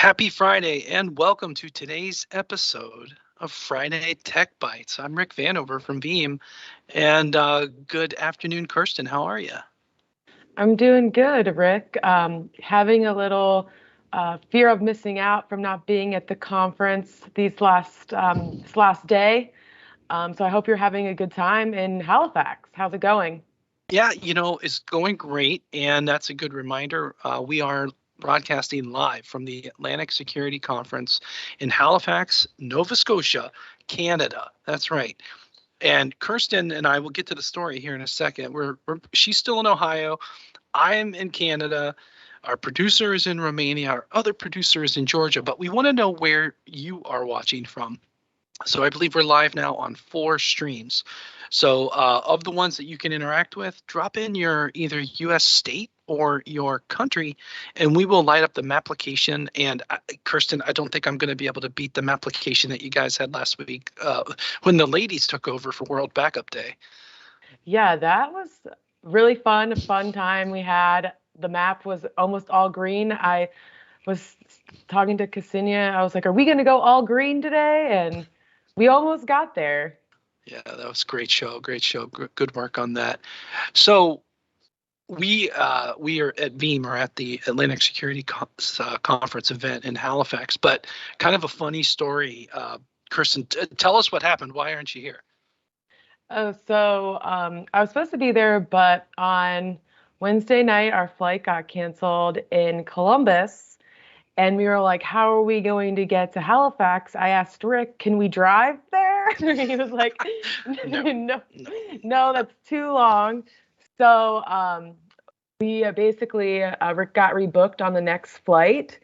Happy Friday and welcome to today's episode of Friday Tech Bites. I'm Rick Vanover from Veeam, and good afternoon, Kirsten. How are you? I'm doing good, Rick. Having a little fear of missing out from not being at the conference this last day. So I hope you're having a good time in Halifax. How's it going? Yeah, it's going great, and that's a good reminder. We are broadcasting live from the Atlantic Security Conference in Halifax, Nova Scotia, Canada. That's right. And Kirsten and I will get to the story here in a second. She's still in Ohio. I'm in Canada. Our producer is in Romania. Our other producer is in Georgia. But we want to know where you are watching from. So I believe we're live now on 4 streams. So of the ones that you can interact with, drop in your either U.S. state or your country, and we will light up the application. And Kirsten, I don't think I'm going to be able to beat the application that you guys had last week when the ladies took over for World Backup Day. Yeah, that was really fun, a fun time we had. The map was almost all green. I was talking to Ksenia. I was like, "Are we going to go all green today?" And we almost got there. Yeah, that was a great show. Great show. Good work on that. So we are at Veeam or at the Atlantic Security Conference event in Halifax. But kind of a funny story. Kirsten, tell us what happened. Why aren't you here? I was supposed to be there, but on Wednesday night, our flight got canceled in Columbus. And we were like, how are we going to get to Halifax? I asked Rick, can we drive there? He was like, No, no, no. no, that's too long. So we basically, Rick got rebooked on the next flight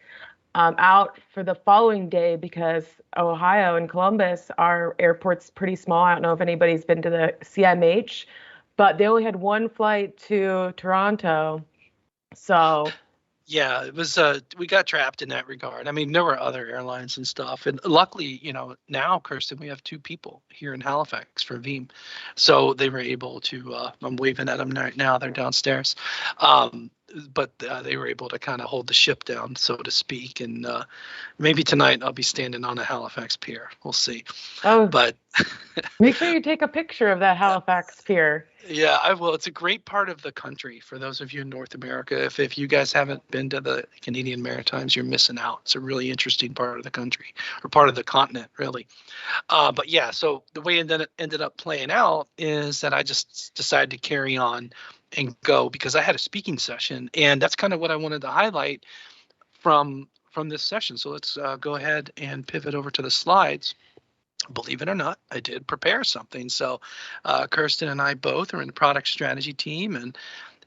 out for the following day because Ohio and Columbus, our airport's pretty small. I don't know if anybody's been to the CMH, but they only had one flight to Toronto. So Yeah, it was we got trapped in that regard. I mean, there were other airlines and stuff. And luckily, now, Kirsten, we have 2 people here in Halifax for Veeam. So they were able to I'm waving at them right now, they're downstairs. But they were able to kind of hold the ship down, so to speak. And maybe tonight I'll be standing on a Halifax pier. We'll see. oh, But make sure you take a picture of that Halifax pier. yeah, I will. It's a great part of the country for those of you in North America. If you guys haven't been to the Canadian Maritimes, you're missing out. It's a really interesting part of the country, or part of the continent, really. But yeah, so the way it ended up playing out is that I just decided to carry on and go because I had a speaking session, and that's kind of what I wanted to highlight from this session. So let's go ahead and pivot over to the slides. Believe it or not, I did prepare something. So Kirsten and I both are in the product strategy team, and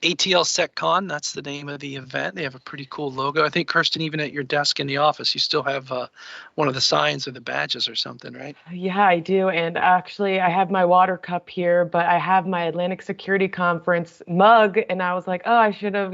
ATL SecCon, that's the name of the event. They have a pretty cool logo. I think, Kirsten, even at your desk in the office, you still have one of the signs or the badges or something, right? Yeah, I do. And actually, I have my water cup here, but I have my Atlantic Security Conference mug. And I was like, oh, I should have,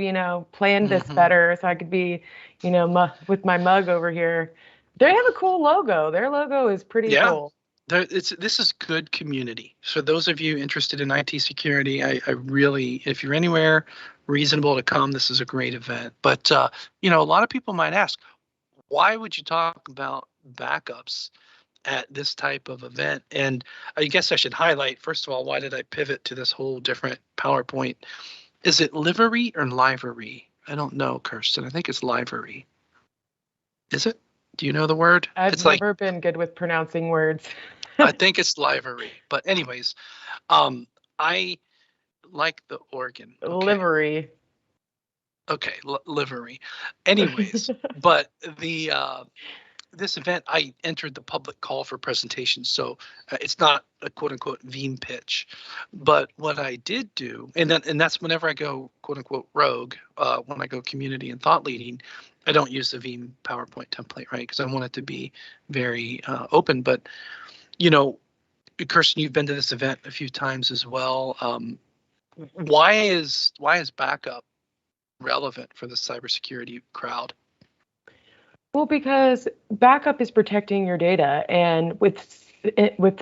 planned this Hmm. better so I could be, with my mug over here. They have a cool logo. Their logo is pretty Yeah. cool. This is good community. So those of you interested in IT security, I really, if you're anywhere reasonable to come, this is a great event. But a lot of people might ask, why would you talk about backups at this type of event? And I guess I should highlight, first of all, why did I pivot to this whole different PowerPoint? Is it livery or livery? I don't know, Kirsten. I think it's livery. Is it? Do you know the word? I've It's like, never been good with pronouncing words. I think it's livery. But anyways, I like the organ. Okay. Livery. Okay. Livery. Anyways, but the this event, I entered the public call for presentations, so it's not a quote unquote Veeam pitch. But what I did do, and that's whenever I go quote unquote rogue, when I go community and thought leading, I don't use the Veeam PowerPoint template, right? Because I want it to be very open. But you know, Kirsten, you've been to this event a few times as well. Why is backup relevant for the cybersecurity crowd? Well, because backup is protecting your data, and with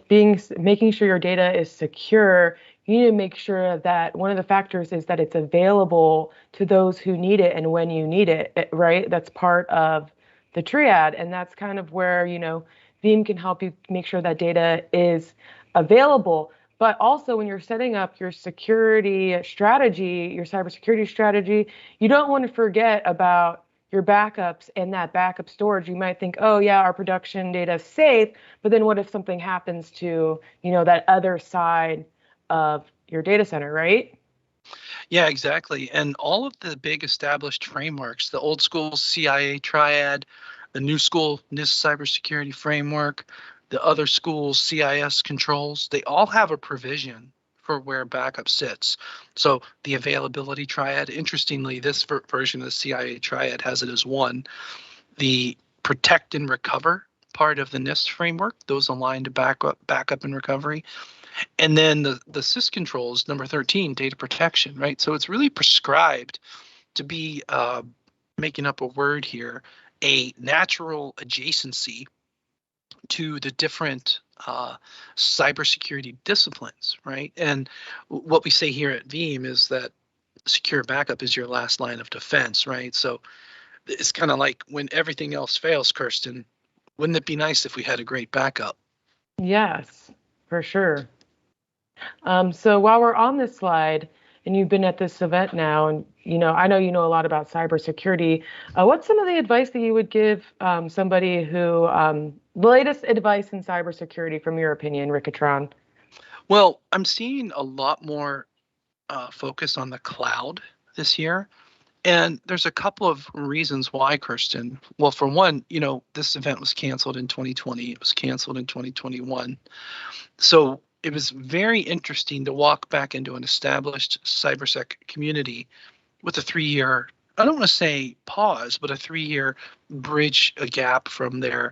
being making sure your data is secure, you need to make sure that one of the factors is that it's available to those who need it and when you need it, right? That's part of the triad. And that's kind of where, Veeam can help you make sure that data is available. But also when you're setting up your security strategy, your cybersecurity strategy, you don't want to forget about your backups and that backup storage. You might think, oh yeah, our production data is safe, but then what if something happens to, that other side of your data center, right? Yeah, exactly. And all of the big established frameworks, the old school CIA triad, the new school NIST cybersecurity framework, the other schools CIS controls, they all have a provision for where backup sits. So the availability triad, interestingly, this version of the CIA triad has it as one. The protect and recover part of the NIST framework, those align to backup and recovery. And then the sys controls, number 13, data protection, right? So it's really prescribed to be, making up a word here, a natural adjacency to the different cybersecurity disciplines, right? And what we say here at Veeam is that secure backup is your last line of defense, right? So it's kind of like when everything else fails, Kirsten, wouldn't it be nice if we had a great backup? Yes, for sure. So while we're on this slide, and you've been at this event now, and I know you know a lot about cybersecurity. What's some of the advice that you would give somebody who, the latest advice in cybersecurity from your opinion, Ricatron? Well, I'm seeing a lot more focus on the cloud this year. And there's a couple of reasons why, Kirsten. Well, for one, this event was canceled in 2020. It was canceled in 2021. So it was very interesting to walk back into an established cybersec community with a 3-year, I don't want to say pause, but a 3-year bridge, a gap from their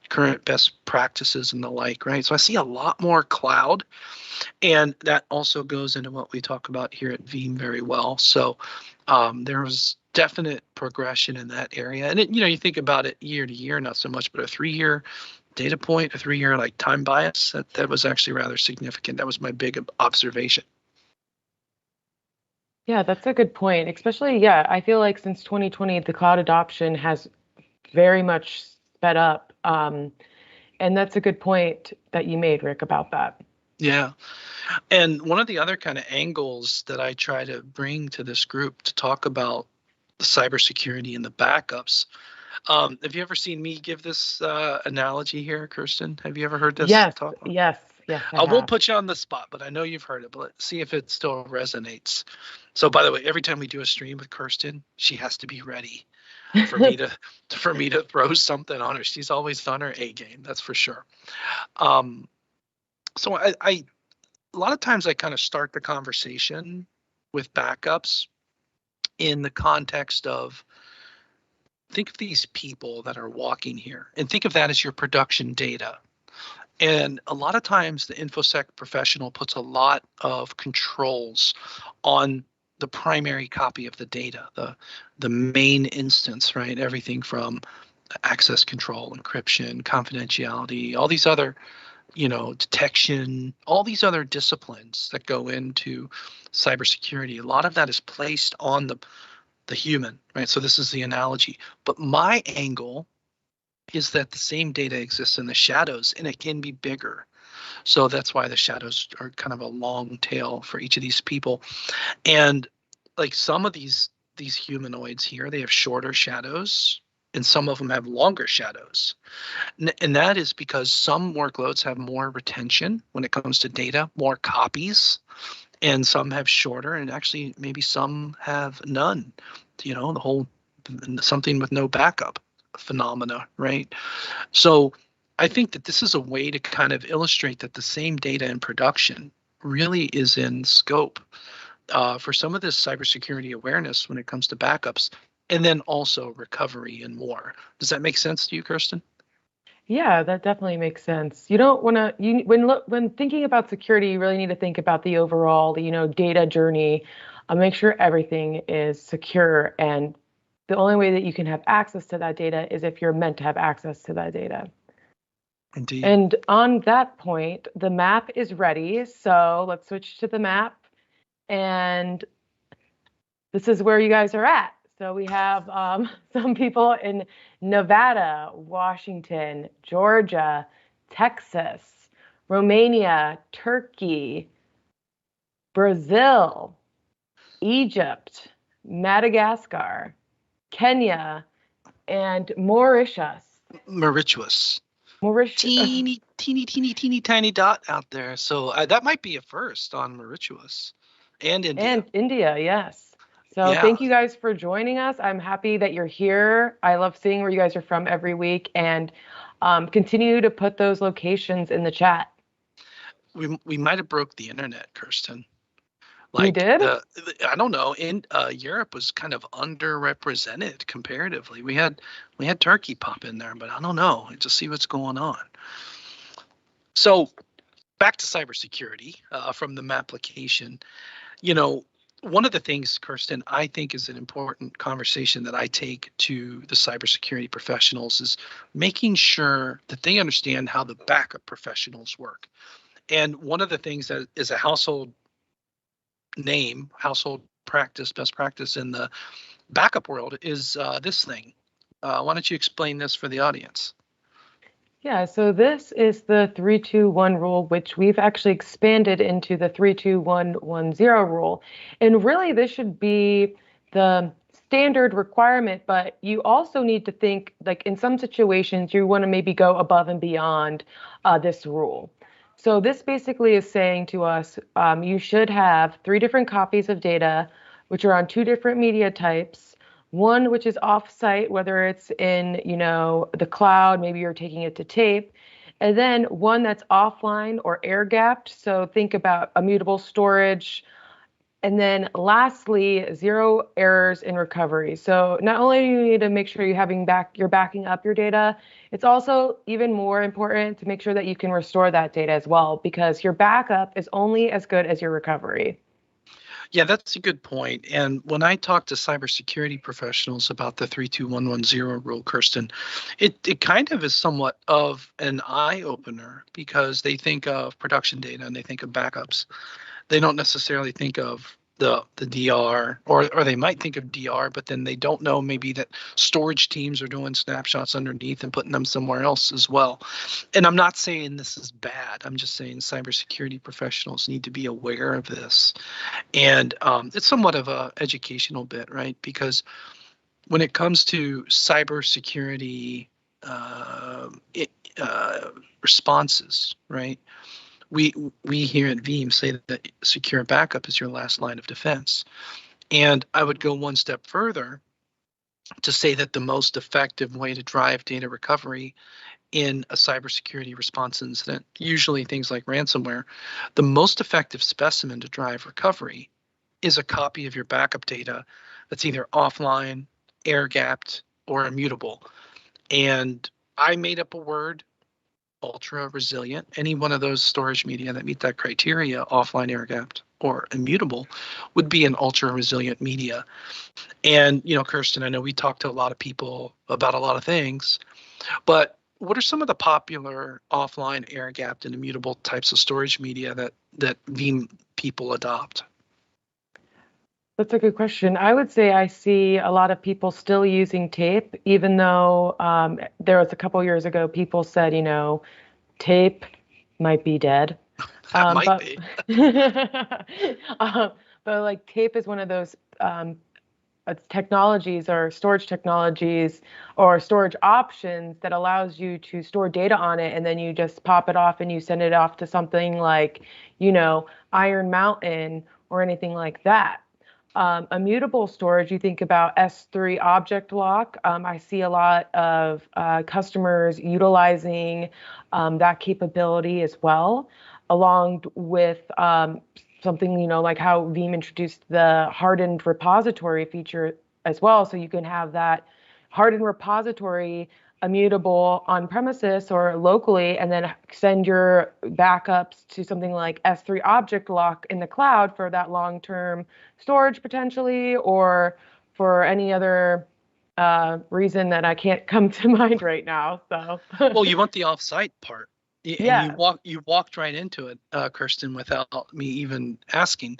current best practices and the like, right? So I see a lot more cloud, and that also goes into what we talk about here at Veeam very well. So there was definite progression in that area. And you think about it year to year, not so much, but a 3-year data point, a 3-year like time bias, that was actually rather significant. That was my big observation. Yeah, that's a good point. Especially, yeah, I feel like since 2020, the cloud adoption has very much sped up. And that's a good point that you made, Rick, about that. Yeah. And one of the other kind of angles that I try to bring to this group to talk about the cybersecurity and the backups. Have you ever seen me give this analogy here, Kirsten? Have you ever heard this Yes, talk? yes, yes, I I will have. put you on the spot, but I know you've heard it. But let's see if it still resonates. So, by the way, every time we do a stream with Kirsten, she has to be ready for me to throw something on her. She's always on her A game, that's for sure. So I a lot of times I kind of start the conversation with backups in the context of, think of these people that are walking here and think of that as your production data. And a lot of times the InfoSec professional puts a lot of controls on the primary copy of the data, the main instance, right? Everything from access control, encryption, confidentiality, all these other, detection, all these other disciplines that go into cybersecurity. A lot of that is placed on the human, right? So this is the analogy. But my angle is that the same data exists in the shadows and it can be bigger. So that's why the shadows are kind of a long tail for each of these people. And like some of these humanoids here, they have shorter shadows and some of them have longer shadows. And that is because some workloads have more retention when it comes to data, more copies, and some have shorter, and actually maybe some have none. The whole something with no backup phenomena, right? So I think that this is a way to kind of illustrate that the same data in production really is in scope for some of this cybersecurity awareness when it comes to backups, and then also recovery and more. Does that make sense to you, Kirsten? Yeah, that definitely makes sense. You don't want to when thinking about security, you really need to think about the overall, data journey. Make sure everything is secure, and the only way that you can have access to that data is if you're meant to have access to that data. Indeed. And on that point, the map is ready. So let's switch to the map. And this is where you guys are at. So we have some people in Nevada, Washington, Georgia, Texas, Romania, Turkey, Brazil, Egypt, Madagascar, Kenya, and Mauritius. Mauritius. Mauritius. Teeny tiny dot out there. So that might be a first on Mauritius and India. And India, yes. So Yeah. thank you guys for joining us. I'm happy that you're here. I love seeing where you guys are from every week, and continue to put those locations in the chat. We might have broke the internet, Kirsten. We did? I don't know. In Europe was kind of underrepresented comparatively. We had Turkey pop in there, but I don't know. Just see what's going on. So back to cybersecurity from the application. You know, one of the things, Kirsten, I think is an important conversation that I take to the cybersecurity professionals is making sure that they understand how the backup professionals work. And one of the things that is a household practice, best practice in the backup world is this thing. Why don't you explain this for the audience? Yeah, so this is the 3-2-1 rule, which we've actually expanded into the 3-2-1-1-0 rule. And really, this should be the standard requirement, but you also need to think, like in some situations, you want to maybe go above and beyond this rule. So this basically is saying to us, you should have 3 different copies of data, which are on 2 different media types. One which is off-site, whether it's in, the cloud, maybe you're taking it to tape, and then one that's offline or air-gapped. So think about immutable storage. And then lastly, 0 errors in recovery. So not only do you need to make sure you're backing up your data, it's also even more important to make sure that you can restore that data as well, because your backup is only as good as your recovery. Yeah, that's a good point. And when I talk to cybersecurity professionals about the 3-2-1-1-0 rule, Kirsten, it kind of is somewhat of an eye opener because they think of production data and they think of backups. They don't necessarily think of the DR, or they might think of DR, but then they don't know maybe that storage teams are doing snapshots underneath and putting them somewhere else as well. And I'm not saying this is bad. I'm just saying cybersecurity professionals need to be aware of this. And it's somewhat of a educational bit, right? Because when it comes to cybersecurity responses, right? We here at Veeam say that secure backup is your last line of defense. And I would go one step further to say that the most effective way to drive data recovery in a cybersecurity response incident, usually things like ransomware, the most effective specimen to drive recovery is a copy of your backup data that's either offline, air-gapped, or immutable. And I made up a word, ultra resilient. Any one of those storage media that meet that criteria, offline, air-gapped, or immutable, would be an ultra resilient media. And, Kirsten, I know we talked to a lot of people about a lot of things, but what are some of the popular offline, air-gapped, and immutable types of storage media that Veeam people adopt? That's a good question. I would say I see a lot of people still using tape, even though there was a couple years ago, people said, tape might be dead. That might be. But like tape is one of those technologies or storage technologies or storage options that allows you to store data on it, and then you just pop it off and you send it off to something like, Iron Mountain or anything like that. Immutable storage, you think about S3 object lock. I see a lot of customers utilizing that capability as well, along with something, like how Veeam introduced the hardened repository feature as well. So you can have that hardened repository immutable on premises or locally, and then send your backups to something like S3 object lock in the cloud for that long-term storage potentially, or for any other reason that I can't come to mind right now. So well, you want the offsite part. And yeah. you walked right into it, Kirsten, without me even asking.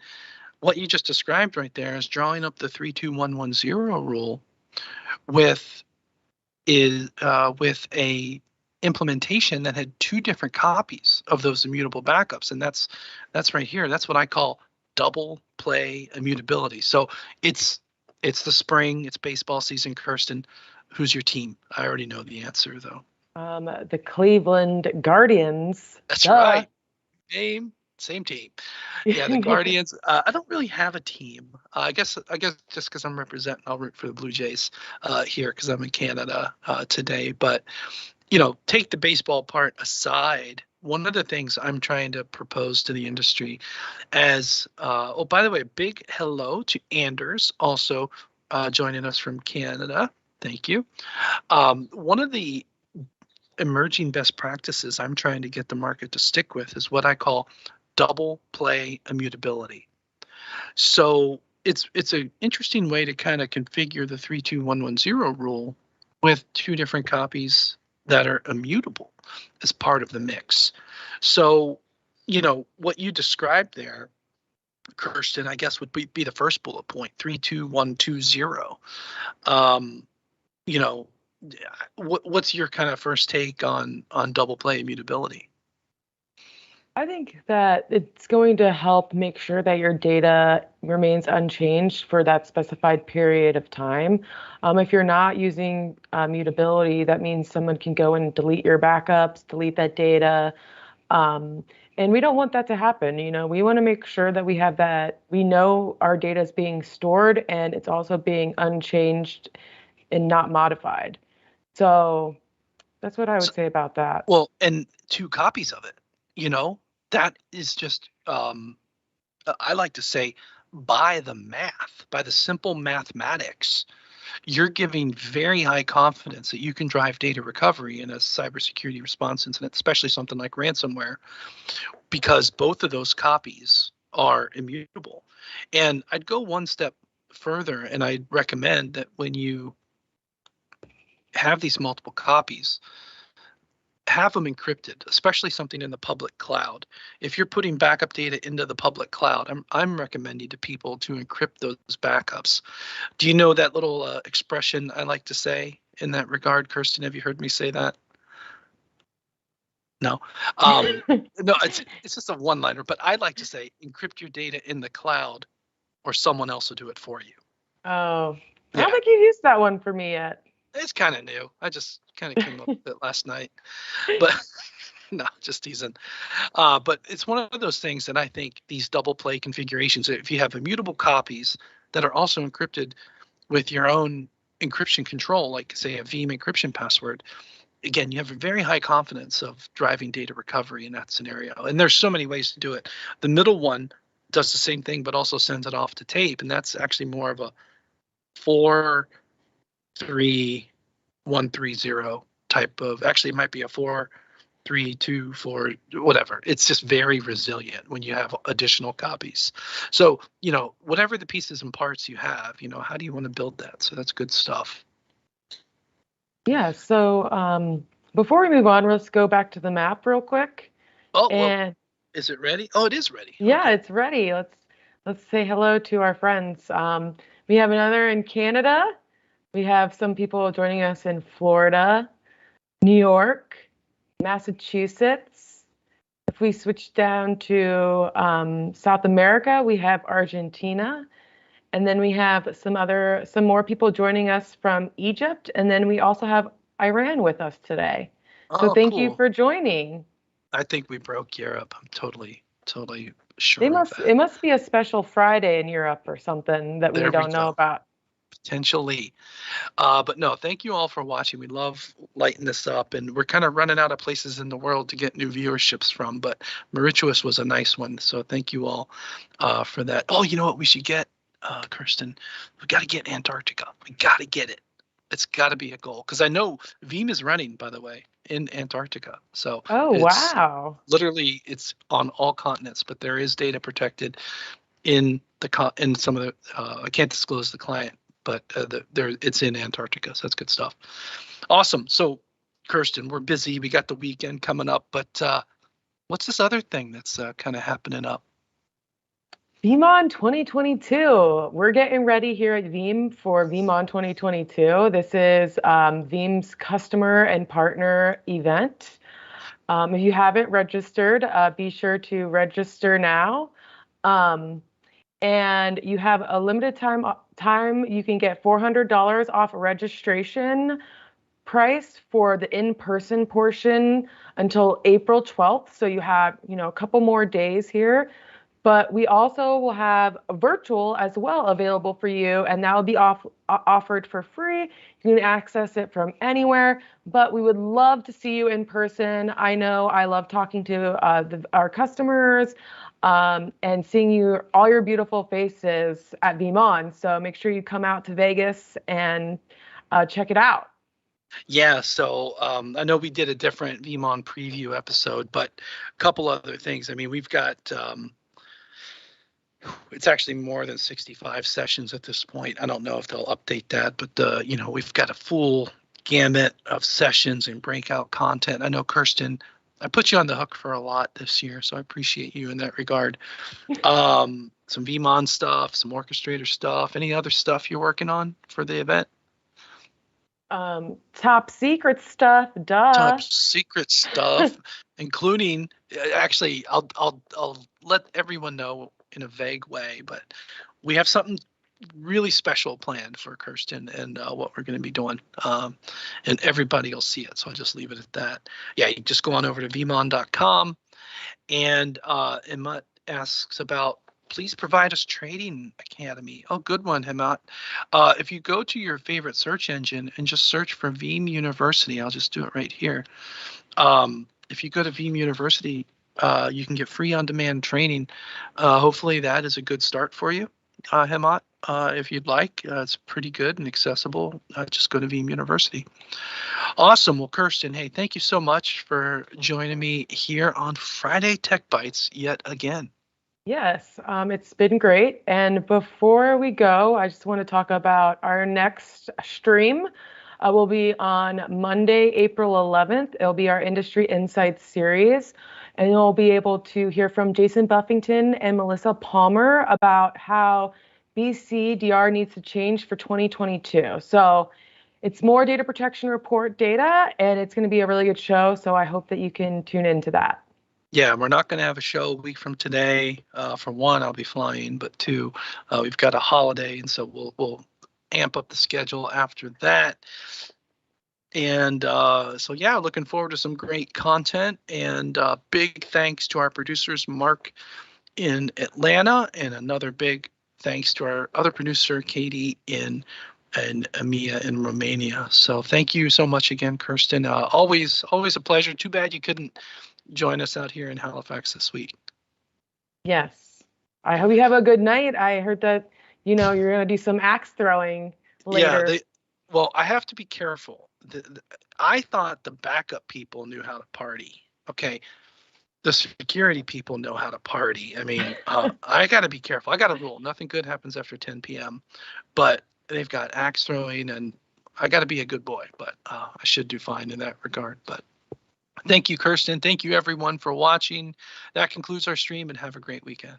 What you just described right there is drawing up the 3-2-1-1-0 rule with is with a implementation that had two different copies of those immutable backups, and that's right here. That's what I call double play immutability. So it's the spring, it's baseball season. Kirsten, who's your team? I already know the answer though. The Cleveland Guardians. That's Duh. right. Same team. Yeah, the Guardians. I don't really have a team. I guess just because I'm representing, I'll root for the Blue Jays here because I'm in Canada today. But take the baseball part aside. One of the things I'm trying to propose to the industry as, oh, by the way, a big hello to Anders, also joining us from Canada. Thank you. One of the emerging best practices I'm trying to get the market to stick with is what I call double play immutability. So it's an interesting way to kind of configure the 32110 rule with two different copies that are immutable as part of the mix. So, what you described there, Kirsten, I guess would be the first bullet point, 32120. What's your kind of first take on double play immutability? I think that it's going to help make sure that your data remains unchanged for that specified period of time. If you're not using mutability, that means someone can go and delete your backups, delete that data. And we don't want that to happen. We want to make sure that we have that, we know our data is being stored and it's also being unchanged and not modified. So that's what I would say about that. Well, and two copies of it, that is just, I like to say, by the simple mathematics, you're giving very high confidence that you can drive data recovery in a cybersecurity response incident, especially something like ransomware, because both of those copies are immutable. And I'd go one step further, and I'd recommend that when you have these multiple copies, have them encrypted, especially something in the public cloud. If you're putting backup data into the public cloud, I'm recommending to people to encrypt those backups. Do you know that little expression I like to say in that regard, Kirsten? Have you heard me say that? No. No, it's just a one-liner, but I like to say encrypt your data in the cloud or someone else will do it for you. Oh, I don't think you've used that one for me yet. It's kind of new. I just kind of came up with it last night, but no, just teasing. But it's one of those things that I think these double play configurations, if you have immutable copies that are also encrypted with your own encryption control, like say a Veeam encryption password, again, you have a very high confidence of driving data recovery in that scenario. And there's so many ways to do it. The middle one does the same thing, but also sends it off to tape. And that's actually more of a 4-3-1-3-0 type of, actually it might be a 4-3-2-4, whatever. It's just very resilient when you have additional copies. So, whatever the pieces and parts you have, how do you want to build that? So that's good stuff. Yeah. So before we move on, let's go back to the map real quick. Oh, well, is it ready? Oh, it is ready. Yeah, okay. It's ready. Let's say hello to our friends. We have another in Canada. We have some people joining us in Florida, New York, Massachusetts. If we switch down to South America, we have Argentina. And then we have some more people joining us from Egypt. And then we also have Iran with us today. So thank you for joining. I think we broke Europe. I'm totally sure. It must be a special Friday in Europe or something that we don't know about. Potentially. But no, thank you all for watching. We love lighting this up, and we're kind of running out of places in the world to get new viewerships from, but Mauritius was a nice one. So thank you all for that. Oh, you know what we should get, Kirsten? We got to get Antarctica. We got to get it. It's got to be a goal, because I know Veeam is running, by the way, in Antarctica. So wow. Literally, it's on all continents, but there is data protected in some of the, I can't disclose the client, but it's in Antarctica, so that's good stuff. Awesome. So, Kirsten, we're busy. We got the weekend coming up, but what's this other thing that's kind of happening up? VeeamON 2022. We're getting ready here at Veeam for VeeamON 2022. This is Veeam's customer and partner event. If you haven't registered, be sure to register now. And you have a limited time. You can get $400 off registration price for the in-person portion until April 12th. So you have, a couple more days here. But we also will have a virtual as well available for you, and that will be offered for free. You can access it from anywhere, but we would love to see you in person. I know I love talking to our customers and seeing all your beautiful faces at VeeamON. So make sure you come out to Vegas and check it out. Yeah, so I know we did a different VeeamON preview episode, but a couple other things. I mean, we've got it's actually more than 65 sessions at this point. I don't know if they'll update that, but we've got a full gamut of sessions and breakout content. I know, Kirsten, I put you on the hook for a lot this year, so I appreciate you in that regard. Some VeeamON stuff, some Orchestrator stuff. Any other stuff you're working on for the event? Top secret stuff, duh. Top secret stuff, including actually, I'll let everyone know in a vague way, but we have something really special planned for Kirsten and what we're going to be doing, and everybody will see it. So I'll just leave it at that. Yeah, you just go on over to veeamon.com, and Hemant asks about, please provide us Trading Academy. Oh, good one, Hemant. If you go to your favorite search engine and just search for Veeam University, I'll just do it right here. If you go to Veeam University, you can get free on-demand training. Hopefully that is a good start for you, Hemant. If you'd like, it's pretty good and accessible. Just go to Veeam University. Awesome. Well, Kirsten, hey, thank you so much for joining me here on Friday Tech Bites yet again. Yes, it's been great. And before we go, I just want to talk about our next stream. Will be on Monday, April 11th. It'll be our Industry Insights series. And you'll be able to hear from Jason Buffington and Melissa Palmer about how BCDR needs to change for 2022. So it's more data protection report data, and it's going to be a really good show. So I hope that you can tune into that. Yeah, we're not going to have a show a week from today. For one, I'll be flying, but two, we've got a holiday, and so we'll amp up the schedule after that. And so, yeah, looking forward to some great content. And big thanks to our producers, Mark in Atlanta, and another big thanks to our other producer, Katie in EMEA in Romania. So thank you so much again, Kirsten. Always a pleasure. Too bad you couldn't join us out here in Halifax this week. Yes. I hope you have a good night. I heard that, you're going to do some axe throwing later. Yeah, well, I have to be careful. I thought the backup people knew how to party. Okay. The security people know how to party. I mean, I got to be careful. I got a rule. Nothing good happens after 10 p.m. But they've got axe throwing, and I got to be a good boy. But I should do fine in that regard. But thank you, Kirsten. Thank you, everyone, for watching. That concludes our stream, and have a great weekend.